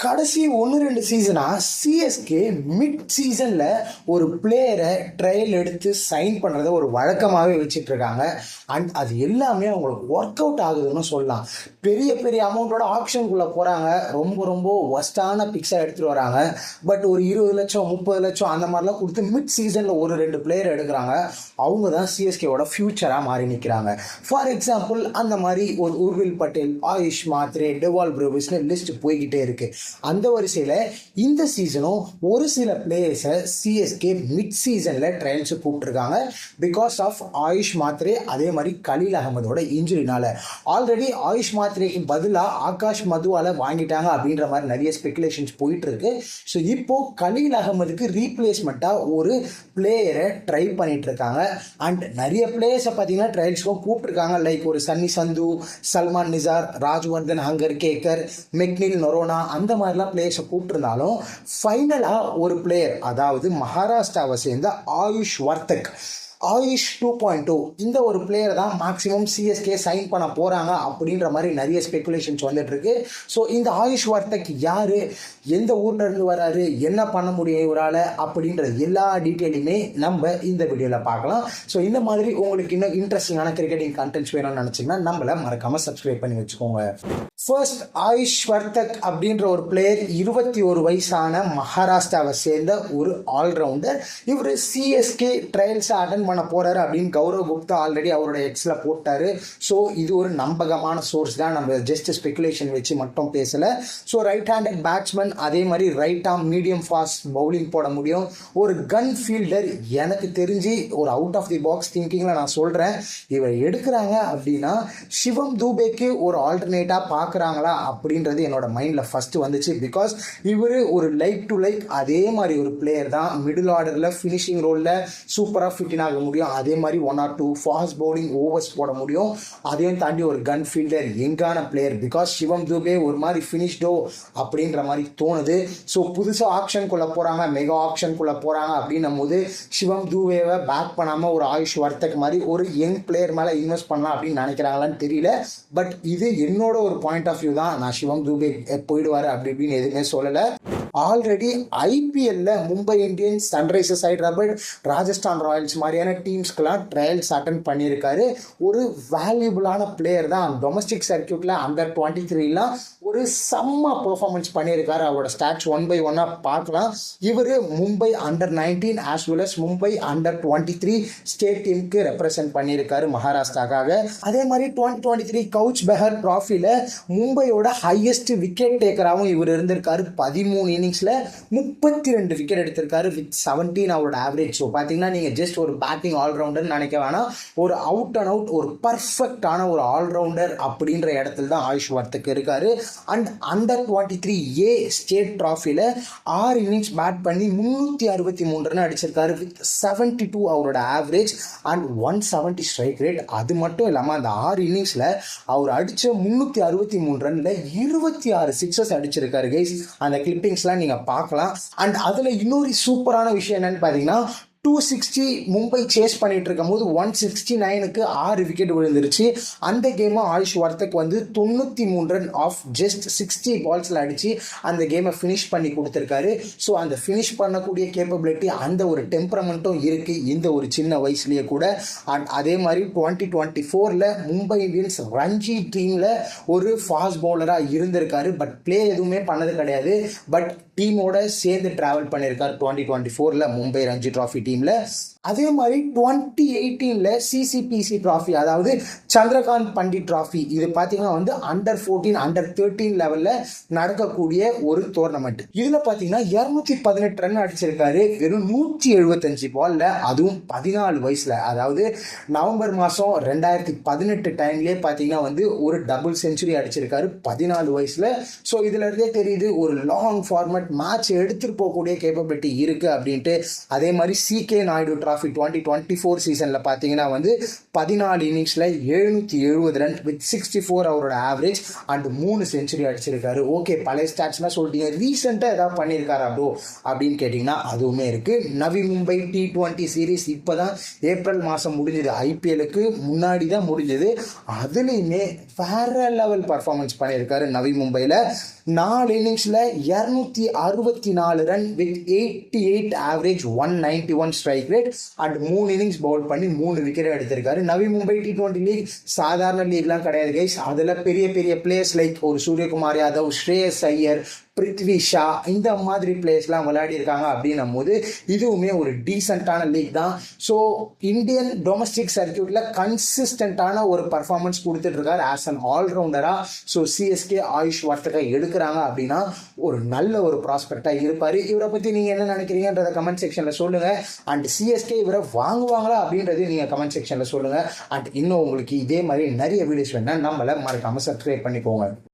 கடைசி 1-2 சீசனா CSK mid சீசன்ல ஒரு பிளேயரை ட்ரையல் எடுத்து சைன் பண்ணுறத ஒரு வழக்கமாகவே வச்சுட்டு இருக்காங்க. அண்ட் அது எல்லாமே அவங்களுக்கு ஒர்க் அவுட் ஆகுதுன்னு சொல்லலாம். பெரிய பெரிய அமௌண்ட்டோட ஆப்ஷனுக்குள்ளே போகிறாங்க, ரொம்ப ரொம்ப ஒஸ்டான பிக்ஸாக எடுத்துகிட்டு வராங்க. பட் ஒரு 20 லட்சம் 30 லட்சம் அந்த மாதிரிலாம் கொடுத்து மிட் சீசனில் ஒரு 2 பிளேயர் எடுக்கிறாங்க. அவங்க தான் சிஎஸ்கேவோட ஃபியூச்சராக மாறி நிற்கிறாங்க. ஃபார் எக்ஸாம்பிள் அந்த மாதிரி ஒரு உர்வில் பட்டேல், ஆயுஷ் மாத்ரே, டெவால் பிரூவிஸ்னு லிஸ்ட் போய்கிட்டே இருக்குது. அந்த வரிசையில் இந்த சீசனும் ஒரு சில பிளேயர்ஸை சிஎஸ்கே மிட் சீசனில் ட்ரையல்ஸு கூப்பிட்டுருக்காங்க. பிகாஸ் ஆஃப் ஆயுஷ் மாத்ரே, அதே மாதிரி கலீல் அகமதோட இன்ஜுரினால. ஆல்ரெடி ஆயுஷ் மாத்ரேக்கு பதிலாக ஆகாஷ் மதுவால் வாங்கிட்டாங்க அப்படின்ற மாதிரி நிறைய ஸ்பெகுலேஷன்ஸ் போயிட்டு இருக்கு. ஸோ இப்போ கலீல் அகமதுக்கு ரீப்ளேஸ்மெண்ட்டாக ஒரு பிளேயரை ட்ரை பண்ணிட்டு இருக்காங்க. அண்ட் நிறைய பிளேயர்ஸை பார்த்தீங்கன்னா ட்ரையல்ஸ்க்கும் கூப்பிட்டுருக்காங்க. லைக் ஒரு சன்னி சந்து, சல்மான் நிசார், ராஜ்வர்தன் ஹங்கர் கேக்கர், மெக்னில் நொரோனா, அந்த மாதிரிலாம் பிளேயர்ஸை கூப்பிட்டுருந்தாலும் ஃபைனலாக ஒரு பிளேயர், அதாவது மகாராஷ்டிராவை சேர்ந்த ஆயுஷ் வர்த்தக், ஆயுஷ் 2.0 இந்த ஒரு பிளேயர் தான் மேக்ஸிமம் சிஎஸ்கே சைன் பண்ண போகிறாங்க அப்படின்ற மாதிரி நிறைய ஸ்பெகுலேஷன்ஸ் வந்துட்டு இருக்கு. ஸோ இந்த ஆயுஷ் வர்த்தக் யார், எந்த ஊர்ல இருந்து வராரு, என்ன பண்ண முடியும் இவரால் அப்படின்ற எல்லா டீட்டெயிலுமே நம்ம இந்த வீடியோவில் பார்க்கலாம். ஸோ இந்த மாதிரி உங்களுக்கு இன்னும் இன்ட்ரெஸ்டிங்கான கிரிக்கெட்டிங் கண்டென்ட்ஸ் வேணும்னு நினச்சிங்கன்னா நம்மளை மறக்காமல் சப்ஸ்கிரைப் பண்ணி வச்சுக்கோங்க. ஃபர்ஸ்ட், ஆயுஷ் வர்த்தக் அப்படின்ற ஒரு பிளேயர் 21 வயசான மகாராஷ்டிராவை சேர்ந்த ஒரு ஆல்ரவுண்டர். இவர் சிஎஸ்கே ட்ரையல்ஸை அட்டன் பண்ண போறாரு அப்படின்னு கௌரவ் குப்தா ஆல்ரெடி அவரோட எக்ஸ்ல போட்டாரு. ஸோ இது ஒரு நம்பகமான சோர்ஸ் தான், நம்ம ஜஸ்ட் ஸ்பெகுலேஷன் வச்சு மட்டும் பேசல. ஸோ ரைட் ஹேண்டட் பேட்ஸ்மேன், அதே மாதிரி right arm medium fast bowling போட முடியும். ஒரு கன் ஃபீல்டர். எனக்கு தெரிஞ்சு ஒரு அவுட் ஆஃப் தி பாக்ஸ் திங்கிங்ல நான் சொல்றேன், இவர் எடுக்கிறாங்க அப்படின்னா சிவம் தூபேக்கு ஒரு ஆல்டர்னேட்டா பார்க்குறாங்களா அப்படின்றது என்னோட மைண்டில் ஃபர்ஸ்ட் வந்துச்சு. பிகாஸ் இவர் ஒரு லைக் டு லைக் அதே மாதிரி ஒரு பிளேயர் தான். மிடில் ஆர்டரில் ஃபினிஷிங் ரோலில் சூப்பராக ஃபிட்டின் ஆக முடியும். அதே மாதிரி 1 or 2 ஃபாஸ்ட் பவுலிங் ஓவர்ஸ் போட முடியும். அதையும் தாண்டி ஒரு கன் ஃபீல்டர், எங்கான பிளேயர். பிகாஸ் சிவம் தூபே ஒரு மாதிரி ஃபினிஷ்டோ அப்படின்ற மாதிரி தோணுது. ஸோ புதுசாக ஆப்ஷனுக்குள்ளே போகிறாங்க, மெகா ஆப்ஷனுக்குள்ளே போகிறாங்க அப்படின்னும் போது சிவம் தூபேவை பேக் பண்ணாமல் ஒரு ஆயுஷ் வர்த்தக் மாதிரி ஒரு யங் பிளேயர் மேலே இன்வெஸ்ட் பண்ணலாம் அப்படின்னு நினைக்கிறாங்களான்னு தெரியல. பட் இது என்னோட ஒரு பாயிண்ட் ஆஃப் வியூ தான். நான் சிவம் தூபே போயிடுவார் அப்படி இப்படின்னு எதுவுமே சொல்லலை. ஆல்ரெடி ஐபிஎல்ல மும்பை இந்தியன்ஸ், சன்ரைசர்ஸ் ஹைதராபாத், ராஜஸ்தான் ராயல்ஸ் மாதிரியான டீம்ஸ்க்கெல்லாம் ட்ரையல்ஸ் அட்டன் பண்ணியிருக்காரு. ஒரு வேல்யூபிளான பிளேயர் தான். டொமஸ்டிக் சர்க்கியூட்டில் அண்டர் 23லாம் ஒரு செம்ம பெர்ஃபார்மன்ஸ் பண்ணியிருக்காரு. அவரோட ஸ்டாட்ஸ் 1 by 1 பார்க்கலாம். இவர் Mumbai under 19 as well as Mumbai under 23 state டீமுக்கு ரெப்ரசென்ட் பண்ணியிருக்காரு மகாராஷ்டிராக்காக. அதே மாதிரி 2023 கவுச் பெஹர் ட்ராஃபியில் மும்பையோட ஹையஸ்ட் விக்கெட் டேக்கராகவும் இவர் இருந்திருக்காரு. 13 இன்னிங்ஸில் 32 விக்கெட் எடுத்திருக்காரு வித் 17 அவரோட ஆவரேஜ். ஸோ பார்த்தீங்கன்னா நீங்கள் ஜஸ்ட் ஒரு பேட்டிங் ஆல்ரவுண்டர் நினைக்க வேணாம், ஒரு அவுட் அண்ட் அவுட் ஒரு பர்ஃபெக்டான ஒரு ஆல்ரவுண்டர் அப்படின்ற இடத்துல தான் ஆயுஷ் வர்த்தக் இருக்காரு. அண்ட் அண்டர் 23A ஸ்டேட் ட்ராஃபியில் 6 இன்னிங்ஸ் பேட் பண்ணி 363 ரன் அடிச்சிருக்காரு வித் 72 அவரோட ஆவரேஜ் அண்ட் 170 ஸ்ட்ரைக் ரேட். அது மட்டும் இல்லாமல் அந்த 6 இன்னிங்ஸில் அவர் அடித்த 363 ரன்ல 26 சிக்ஸஸ் அடிச்சிருக்காரு கைஸ். அந்த கிளிப்பிங்ஸ்லாம் நீங்கள் பார்க்கலாம். அண்ட் அதில் இன்னொரு சூப்பரான விஷயம் என்னன்னு பார்த்தீங்கன்னா 260 மும்பை சேஸ் பண்ணிட்டு இருக்கும் போது 169க்கு 6 விக்கெட் விழுந்துருச்சு. அந்த கேமை ஆயுஷ் வர்த்தக் 93 ரன் ஆஃப் ஜஸ்ட் 60 பால்ஸில் அடித்து அந்த கேமை ஃபினிஷ் பண்ணி கொடுத்துருக்காரு. ஸோ அந்த ஃபினிஷ் பண்ணக்கூடிய கேப்பபிலிட்டி, அந்த ஒரு டெம்பரமெண்ட்டும் இருக்குது இந்த ஒரு சின்ன வயசுலேயே கூட. அண்ட் அதே மாதிரி 2024ல் மும்பை இந்தியன்ஸ் ரஞ்சி டீமில் ஒரு ஃபாஸ்ட் பவுலராக இருந்திருக்காரு. பட் பிளே எதுவுமே பண்ணது கிடையாது. பட் டீமோட சேர்ந்து ட்ராவல் பண்ணியிருக்காரு 2024ல் மும்பை ரஞ்சி ட்ராஃபி டீமில். அதே மாதிரி 2018ல் சிசிபிசி ட்ராஃபி, அதாவது சந்திரகாந்த் பண்டிட் ட்ராஃபி, இது பார்த்தீங்கன்னா அண்டர் 14 அண்டர் 13 லெவலில் நடக்கக்கூடிய ஒரு டோர்னமெண்ட். இதில் பார்த்தீங்கன்னா 218 ரன் அடிச்சிருக்காரு வெறும் 175 பாலில், அதுவும் 14 வயசில். அதாவது நவம்பர் மாதம் 2018 டைம்லேயே பார்த்தீங்கன்னா ஒரு டபுள் செஞ்சுரி அடிச்சிருக்காரு 14 வயசில். ஸோ இதில் இருந்தே தெரியுது ஒரு லாங் ஃபார்மேட் மேட்ச் எடுத்துகிட்டு போகக்கூடிய கேப்பபிலிட்டி இருக்குது அப்படின்ட்டு. அதே மாதிரி சிகே நாயுடு ட்ராஃபி 2024 சீசனில் பார்த்தீங்கன்னா 14 இன்னிங்ஸில் 770 ரன் வித் 64 அவரோட ஆவரேஜ் அண்ட் 3 செஞ்சுரி அடிச்சிருக்காரு. ஓகே, பழைய ஸ்டாட்ஸ்லாம் சொல்லிட்டீங்க, ரீசெண்டாக ஏதாவது பண்ணியிருக்காரா ப்ரோ அப்படின்னு கேட்டிங்கன்னா அதுவுமே இருக்குது. நவி மும்பை T20 சீரீஸ் இப்போ தான் ஏப்ரல் மாதம் முடிஞ்சது, ஐபிஎலுக்கு முன்னாடி தான் முடிஞ்சது. அதுலேயுமே வேற லெவல் பர்ஃபார்மன்ஸ் பண்ணியிருக்காரு நவி மும்பையில். 4 இன்னிங்ஸில் 264 run with 88 average, 191 strike rate and 3 innings bowl பண்ணி 3 விக்கெட் எடுத்திருக்காரு. நவி மும்பை T20 லீக் சாதாரண லீக்லாம் கிடையாது கைஸ். அதில் பெரிய பெரிய பிளேயர்ஸ் லைக் ஒரு சூரியகுமார் யாதவ், ஸ்ரேயஸ் ஐயர், பிருத்வி ஷா இந்த மாதிரி பிளேயர்ஸ்லாம் விளையாடி இருக்காங்க அப்படின்னும் போது இதுவுமே ஒரு டீசெண்டான லீக் தான். ஸோ இந்தியன் டொமஸ்டிக் சர்க்கியூட்டில் கன்சிஸ்டண்ட்டான ஒரு பர்ஃபார்மன்ஸ் கொடுத்துட்டு இருக்காரு ஆஸ் அன் ஆல்ரவுண்டராக. ஸோ சிஎஸ்கே ஆயுஷ் வர்த்தகை எடுக்கிறாங்க அப்படின்னா ஒரு நல்ல ஒரு ப்ராஸ்பெக்டாக இருப்பார். இவரை பற்றி நீங்கள் என்ன நினைக்கிறீங்கன்றத கமெண்ட் செக்ஷனில் சொல்லுங்கள். அண்ட் சிஎஸ்கே இவரை வாங்குவாங்களா அப்படின்றதையும் நீங்கள் கமெண்ட் செக்ஷனில் சொல்லுங்கள். அண்ட் இன்னும் உங்களுக்கு இதே மாதிரி நிறைய வீடியோஸ் வேணால் நம்மளை மறக்காமல் சப்ஸ்கிரைப் பண்ணிக்கோங்க.